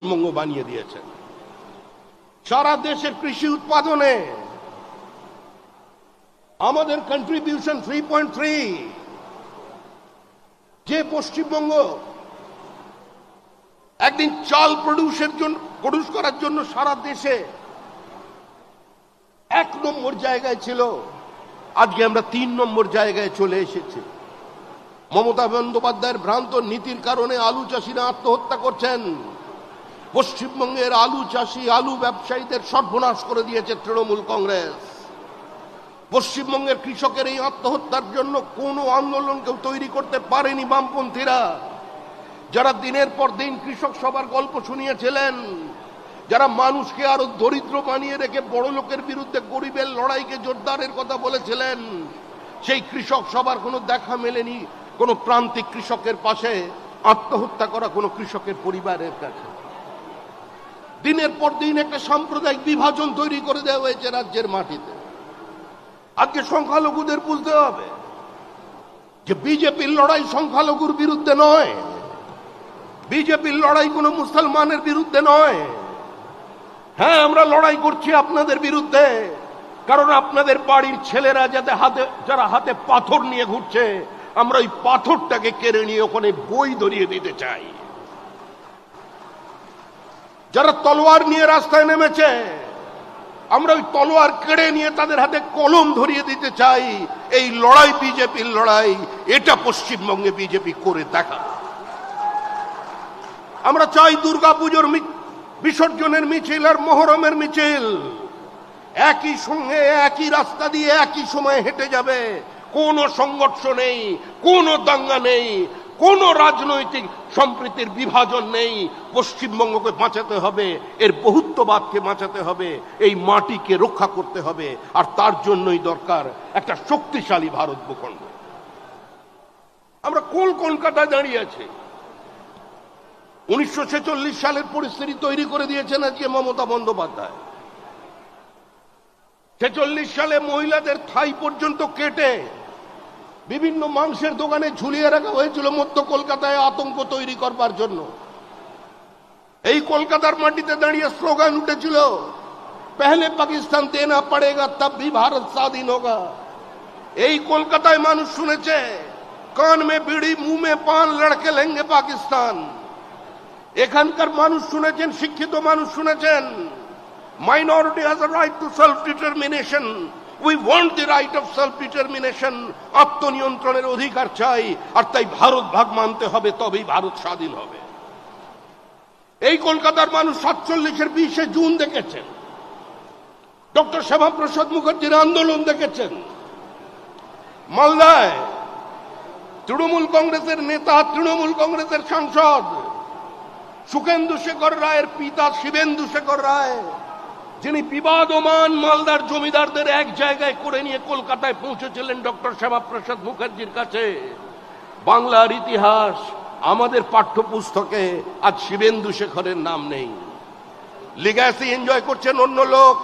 পশ্চিমবঙ্গ বানিয়ে দিয়েছেন। সারা দেশের কৃষি উৎপাদনে আমাদের কন্ট্রিবিউশন 3.3, যে পশ্চিমবঙ্গ একদিন চাল প্রডিউস করার জন্য সারা দেশে 1 নম্বর জায়গায় ছিল, আজকে আমরা 3 নম্বর জায়গায় চলে এসেছি। মমতা বন্দ্যোপাধ্যায়ের ভ্রান্ত নীতির কারণে আলু চাষিরা আত্মহত্যা করছেন। পশ্চিমবঙ্গের আলু চাষি, আলু ব্যবসায়ীদের সর্বনাশ করে দিয়েছে তৃণমূল কংগ্রেস। পশ্চিমবঙ্গের কৃষকের এই আত্মহত্যার জন্য কোনো আন্দোলন কেউ তৈরি করতে পারেনি বামপন্থীরা, যারা দিনের পর দিন কৃষক সভার গল্প শুনিয়েছিলেন, যারা মানুষকে আরো দরিদ্র বানিয়ে রেখে বড় লোকের বিরুদ্ধে গরিবের লড়াইকে জোরদারের কথা বলেছিলেন। সেই কৃষক সভার কোনো দেখা মেলেনি কোনো প্রান্তিক কৃষকের পাশে, আত্মহত্যা করা কোনো কৃষকের পরিবারের কাছে। দিনের পর দিন একটা সাম্প্রদায়িক বিভাজন তৈরি করে দেওয়া হয়েছে রাজ্যের মাটিতে। আজকে সংখ্যালঘুদের বুঝতে হবে যে বিজেপির লড়াই সংখ্যালঘুর বিরুদ্ধে নয়, বিজেপির লড়াই কোনো মুসলমানের বিরুদ্ধে নয়। হ্যাঁ, আমরা লড়াই করছি আপনাদের বিরুদ্ধে, কারণ আপনাদের বাড়ির ছেলেরা যারা হাতে পাথর নিয়ে ঘুরছে, আমরা ওই পাথরটাকে কেড়ে নিয়ে ওখানে বই ধরিয়ে দিতে চাই। যারা তলোয়ার নিয়ে রাস্তায় নেমেছে, আমরা ওই তলোয়ার কেড়ে নিয়ে তাদের হাতে কলম ধরিয়ে দিতে চাই। এই লড়াই বিজেপির লড়াই, এটা পশ্চিমবঙ্গে বিজেপি করে দেখা। আমরা চাই দুর্গাপুজোর বিসর্জনের মিছিল আর মহরমের মিছিল একই সঙ্গে একই রাস্তা দিয়ে একই সময় হেঁটে যাবে। কোনো সংঘর্ষ নেই, কোনো দাঙ্গা নেই, কোনো রাজনৈতিক সম্প্রীতির বিভাজন নেই। পশ্চিমবঙ্গকে বাঁচাতে হবে, এর বহুত্ববাদকে বাঁচাতে হবে, এই মাটিকে রক্ষা করতে হবে, আর তার জন্যই দরকার একটা শক্তিশালী ভারত ভূখণ্ড। আমরা কলকাতায় দাঁড়িয়ে আছি। 1946 সালের পরিস্থিতি তৈরি করে দিয়েছেন আজকে মমতা বন্দ্যোপাধ্যায়। 46 সালে মহিলাদের থাই পর্যন্ত কেটে বিভিন্ন মাংসের দোকানে ঝুলিয়ে রাখা হয়েছিল মধ্য কলকাতায় আতঙ্ক তৈরি করবার জন্য। এই কলকাতার মাটিতে দাঁড়িয়ে স্লোগান উঠেছিল, পহলে পাকিস্তান দেনা পড়েগা তব ভি ভারত স্বাধীন হোগা। এই কলকাতায় মানুষ শুনেছে, কান মে বিড়ি মুহ মে পান লড়কে লেঙ্গে পাকিস্তান। এখানকার মানুষ শুনেছেন, শিক্ষিত মানুষ শুনেছেন, minority has a right to self determination. We want the right of self determination. আত্মনিয়ন্ত্রণের অধিকার চাই, আর তাই ভারত ভাগ মানতে হবে, তবেই ভারত স্বাধীন হবে। এই কলকাতার মানুষ 47-এর 20 জুন দেখেছেন, ডক্টর শ্যামাপ্রসাদ মুখার্জির আন্দোলন দেখেছেন। মালদায় তৃণমূল কংগ্রেসের নেতা, তৃণমূল কংগ্রেসের সাংসদ সুখেন্দু শেখর রায়ের পিতা শিবেন্দু শেখর রায়, যিনি বিবাদমান মালদার জমিদারদের এক জায়গায় করে নিয়ে কলকাতায় পৌঁছেছিলেন ডক্টর শ্যামাপ্রসাদ মুখার্জির কাছে। বাংলার ইতিহাস আমাদের পাঠ্যপুস্তকে আজ শিবেন্দু শেখরের নাম নেই। লিগ্যাসি এনজয় করছেন অন্য লোক,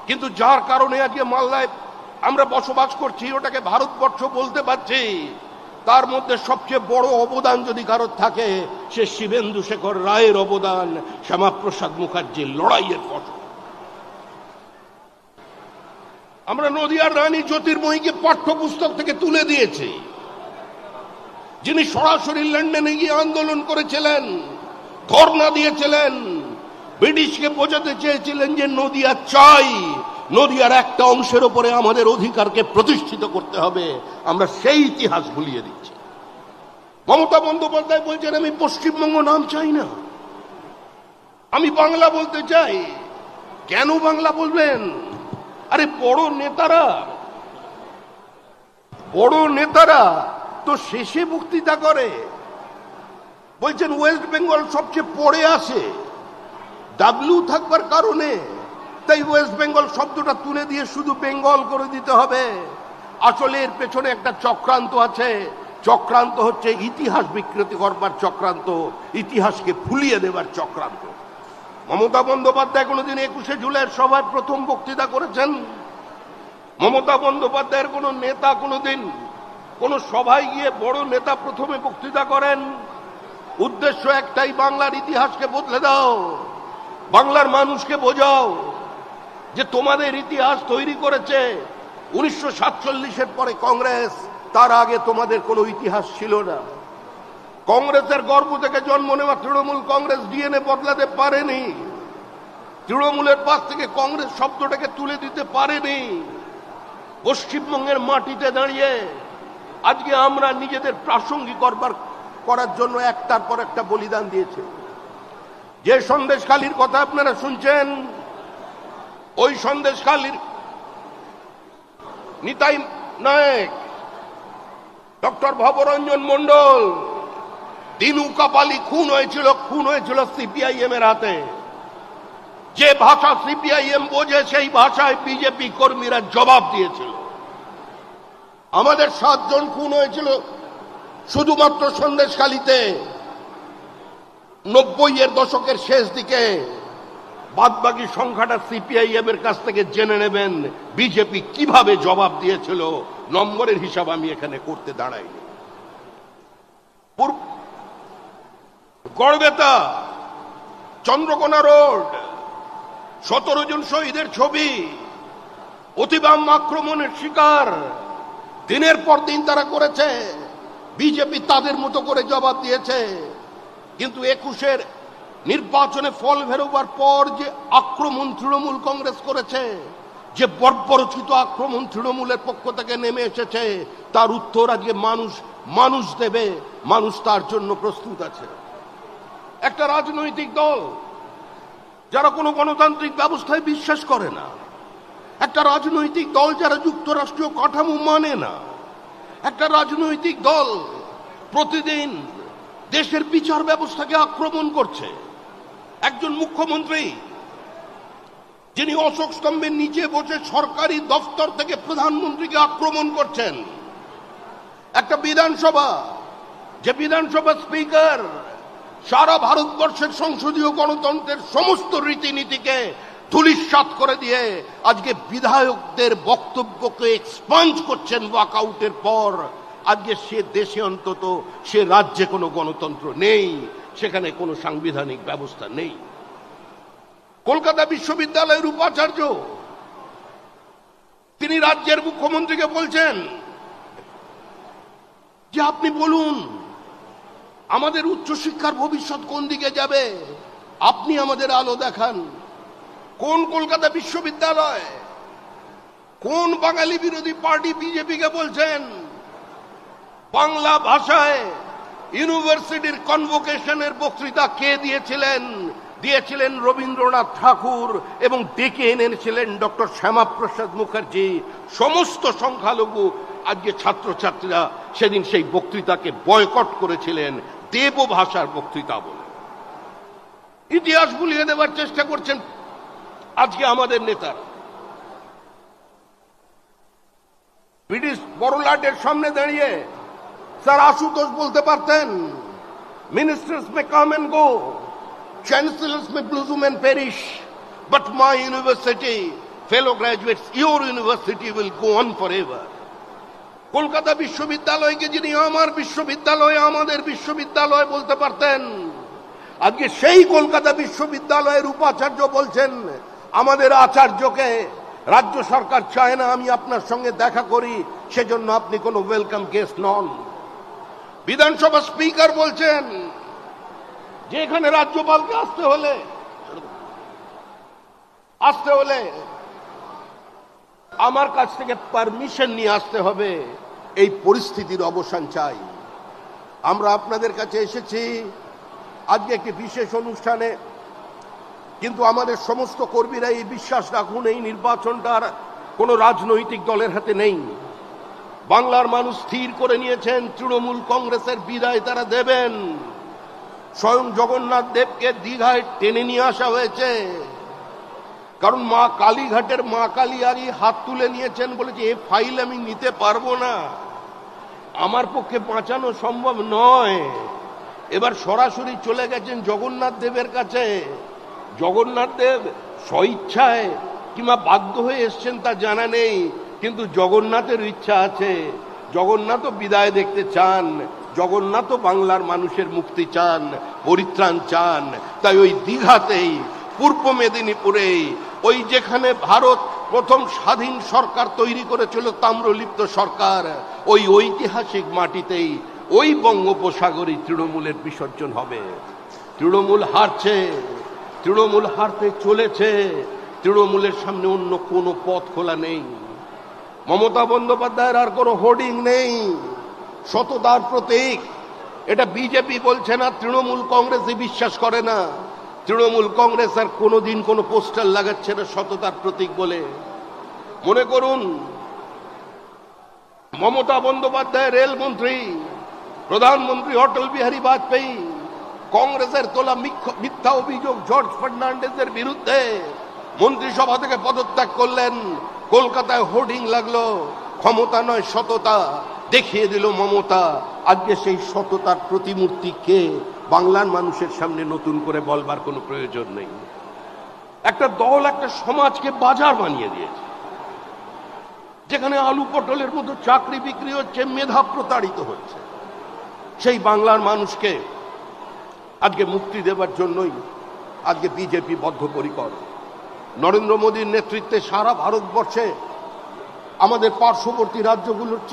কিন্তু যার কারণে আজকে মালদায় আমরা বসবাস করছি, ওটাকে ভারতবর্ষ বলতে পারছি, তার মধ্যে সবচেয়ে বড় অবদান যদি কারোর থাকে, সে শিবেন্দু শেখর রায়ের অবদান, শ্যামাপ্রসাদ মুখার্জির লড়াইয়ের ফসল। আমরা নদিয়ার রানী জ্যোতির্ময়ীকে পাঠ্যপুস্তক থেকে তুলে দিয়েছি, যিনি সরাসরি লন্ডনে গিয়ে আন্দোলন করেছিলেন, ধর্ণা দিয়েছিলেন, ব্রিটিশকে বোঝাতে চেয়েছিলেন যে নদিয়া চাই, নদিয়ার একটা অংশের উপরে আমাদের অধিকারকে প্রতিষ্ঠিত করতে হবে। আমরা সেই ইতিহাস ভুলিয়ে দিচ্ছি। মমতা বন্দ্যোপাধ্যায় বলছেন, আমি পশ্চিমবঙ্গ নাম চাই না, আমি বাংলা বলতে চাই। কেন বাংলা বলবেন? আরে বড় নেতারা তো শেষে বক্তৃতা করে, বলছেন ওয়েস্ট বেঙ্গল সবচেয়ে পরে আসে, ডাব্লিউ থাকবার কারণে, তাই ওয়েস্ট বেঙ্গল শব্দটা তুলে দিয়ে শুধু বেঙ্গল করে দিতে হবে। আসলে এর পেছনে একটা চক্রান্ত আছে। চক্রান্ত হচ্ছে ইতিহাস বিকৃতি করবার চক্রান্ত, ইতিহাসকে ভুলিয়ে দেবার চক্রান্ত। মমতা বন্দ্যোপাধ্যায় কোনোদিন 21শে জুলাইয়ের সভায় প্রথম বক্তৃতা করেছেন? মমতা বন্দ্যোপাধ্যায়ের কোন নেতা কোনোদিন কোন সভায় গিয়ে বড় নেতা প্রথমে বক্তৃতা করেন? উদ্দেশ্য একটাই, বাংলার ইতিহাসকে বদলে দাও, বাংলার মানুষকে বোঝাও যে তোমাদের ইতিহাস তৈরি করেছে 1947-এর পরে কংগ্রেস, তার আগে তোমাদের কোনো ইতিহাস ছিল না। কংগ্রেসের গর্ভ থেকে জন্ম নেওয়া তৃণমূল কংগ্রেস ডিএনএ বদলাতে পারেনি, তৃণমূলের পাশ থেকে কংগ্রেস শব্দটাকে তুলে দিতে পারেনি। পশ্চিমবঙ্গের মাটিতে দাঁড়িয়ে আজকে আমরা নিজেদের প্রাসঙ্গিক করার জন্য একটার পর একটা বলিদান দিয়েছে। যে সন্দেশখালীর কথা আপনারা শুনছেন, ওই সন্দেশখালীর নিতাই নায়েক, ডক্টর ভবরঞ্জন মণ্ডল, দিনু কাপালি খুন হয়েছিল সিপিআইএম এর হাতে। যে ভাষা সিপিআইএম বোঝে সেই ভাষায় বিজেপি কর্মীরা জবাব দিয়েছিল। আমাদের 7 জন খুন হয়েছিল শুধুমাত্র সন্দেশখালীতে 90-এর দশকের শেষ দিকে। বাদবাকি সংখ্যাটা সিপিআইএম এর কাছ থেকে জেনে নেবেন বিজেপি কিভাবে জবাব দিয়েছিল। নম্বরের হিসাব আমি এখানে করতে দাঁড়াইনি। গড়বেতা, চন্দ্রকোনা রোড, 17 জন শহীদের ছবি, অতিবাম আক্রমণের শিকার দিনের পর দিন তারা করেছে। বিজেপি তাদের মতো করে জবাব দিয়েছে। কিন্তু 21-এর নির্বাচনে ফল বেরোবার পর যে আক্রমণ তৃণমূল কংগ্রেস করেছে, যে বর্বরচিত আক্রমণ তৃণমূলের পক্ষ থেকে নেমে এসেছে, তার উত্তর আজকে মানুষ দেবে। মানুষ তার জন্য প্রস্তুত আছে। একটা রাজনৈতিক দল যারা কোনো গণতান্ত্রিক ব্যবস্থায় বিশ্বাস করে না, একটা রাজনৈতিক দল যারা যুক্তরাষ্ট্রীয় কাঠামো মানে না, একটা রাজনৈতিক দল প্রতিদিন দেশের বিচার ব্যবস্থাকে আক্রমণ করছে। একজন মুখ্যমন্ত্রী যিনি অশোক স্তম্ভের নিচে বসে সরকারি দপ্তর থেকে প্রধানমন্ত্রীকে আক্রমণ করছেন। একটা বিধানসভা, যে বিধানসভা স্পিকার সারা ভারতবর্ষের সংসদীয় গণতন্ত্রের সমস্ত রীতিনীতিকে ধূলিসাৎ করে দিয়ে আজকে বিধায়কদের বক্তব্যকে এক্সপাঞ্জ করছেন ওয়াকআউটের পর। আজকে সে দেশে, অন্তত সে রাজ্যে কোনো গণতন্ত্র নেই, সেখানে কোনো সাংবিধানিক ব্যবস্থা নেই। কলকাতা বিশ্ববিদ্যালয়ের উপাচার্য তিনি রাজ্যের মুখ্যমন্ত্রীকে বলছেন যে আপনি বলুন আমাদের উচ্চশিক্ষার ভবিষ্যৎ কোন দিকে যাবে, আপনি আমাদের আলো দেখান। কোন কলকাতা বিশ্ববিদ্যালয়, কোন বাঙালি বিরোধী পার্টি বিজেপিকে বলছেন বাংলা ভাষায় ইউনিভার্সিটির কনভোকেশনের বক্তৃতা কে দিয়েছিলেন রবীন্দ্রনাথ ঠাকুর, এবং ডেকে এনেছিলেন ডক্টর শ্যামাপ্রসাদ মুখার্জি। সমস্ত সংখ্যালঘু আজকে ছাত্রছাত্রীরা সেদিন সেই বক্তৃতাকে বয়কট করেছিলেন দেব ভাষার বক্তৃতা বলে। ইতিহাস ভুলিয়ে দেওয়ার চেষ্টা করছেন আজকে আমাদের নেতারা। ব্রিটিশ বড়লাটের সামনে দাঁড়িয়ে স্যার আশুতোষ বলতে পারতেন, ministers may come and go, chancellors may blossom and perish, but my university, fellow graduates, your university will go on forever. Kolkata বিশ্ববিদ্যালয়কে যিনি আমার বিশ্ববিদ্যালয়, আমাদের বিশ্ববিদ্যালয় বলতে পারতেন, আজকে সেই কলকাতা বিশ্ববিদ্যালয়ের উপাচার্য বলছেন আমাদের আচার্যকে রাজ্য সরকার চায় না আমি আপনার সঙ্গে দেখা করি, সেজন্য আপনি কোনো ওয়েলকাম গেস্ট নন। বিধানসভা স্পিকার বলছেন যে এখানে রাজ্যপালকে আসতে হলে আমার কাছ থেকে পারমিশন নিয়ে আসতে হবে। এই পরিস্থিতির অবসান চাই। আমরা আপনাদের কাছে এসেছি আজকে একটি বিশেষ অনুষ্ঠানে, কিন্তু আমাদের সমস্ত কর্মীরা এই বিশ্বাস রাখুন এই নির্বাচনটার কোনো রাজনৈতিক দলের হাতে নেই। বাংলার মানুষ স্থির করে নিয়েছেন তৃণমূল কংগ্রেসের বিদায় তারা দেবেন। স্বয়ং জগন্নাথ দেবকে দীঘায় টেনে নিয়ে আসা হয়েছে, কারণ মা কালীঘাটের মা কালী আগে হাত তুলে নিয়েছেন, বলেছে এ ফাইল আমি নিতে পারবো না, আমার পক্ষে বাঁচানো সম্ভব নয়। এবার সরাসরি চলে গেছেন জগন্নাথ দেবের কাছে। জগন্নাথ দেব স্বইচ্ছায় কিংবা বাধ্য হয়ে এসছেন তা জানা নেই, কিন্তু জগন্নাথের ইচ্ছা আছে জগন্নাথ বিদায় দেখতে চান, জগন্নাথ বাংলার মানুষের মুক্তি চান, পরিত্রাণ চান। তাই ওই দীঘাতেই, পূর্ব মেদিনীপুরেই, ওই যেখানে ভারত প্রথম স্বাধীন সরকার তৈরি করেছিল, তাম্রলিপ্ত সরকার, ওই ঐতিহাসিক মাটিতেই ওই বঙ্গোপসাগরী তৃণমূলের বিসর্জন হবে। তৃণমূল হারছে, তৃণমূল হারতে চলেছে, তৃণমূলের সামনে অন্য কোনো পথ খোলা নেই। মমতা বন্দ্যোপাধ্যায়ের আর কোনো হোর্ডিং নেই, সততার প্রতীক। এটা বিজেপি বলছে না, তৃণমূল কংগ্রেসই বিশ্বাস করে না। তৃণমূল কংগ্রেস আর কোনোদিন কোনো পোস্টার লাগাচ্ছে না সততার প্রতীক বলে। মনে করুন, মমতা বন্দ্যোপাধ্যায় রেলমন্ত্রী, প্রধানমন্ত্রী অটল বিহারী বাজপেয়ী কংগ্রেসের তোলা মিথ্যা অভিযোগ জর্জ ফার্নান্ডেজের বিরুদ্ধে মন্ত্রিসভা থেকে পদত্যাগ করলেন। কলকাতায় হোর্ডিং লাগলো, ক্ষমতা নয় সততা, দেখিয়ে দিল মমতা। আজকে সেই সততার প্রতিমূর্তিকে বাংলার মানুষের সামনে নতুন করে বলবার কোনো প্রয়োজন নেই। একটা দল একটা সমাজকে বাজার বানিয়ে দিয়েছে, যেখানে আলু পটলের মতো চাকরি বিক্রি হচ্ছে, মেধা প্রতারিত হচ্ছে। সেই বাংলার মানুষকে আজকে মুক্তি দেবার জন্যই আজকে বিজেপি বদ্ধপরিকর। নরেন্দ্র মোদীর নেতৃত্বে সারা ভারতবর্ষে আমাদের পার্শ্ববর্তী রাজ্যগুলোর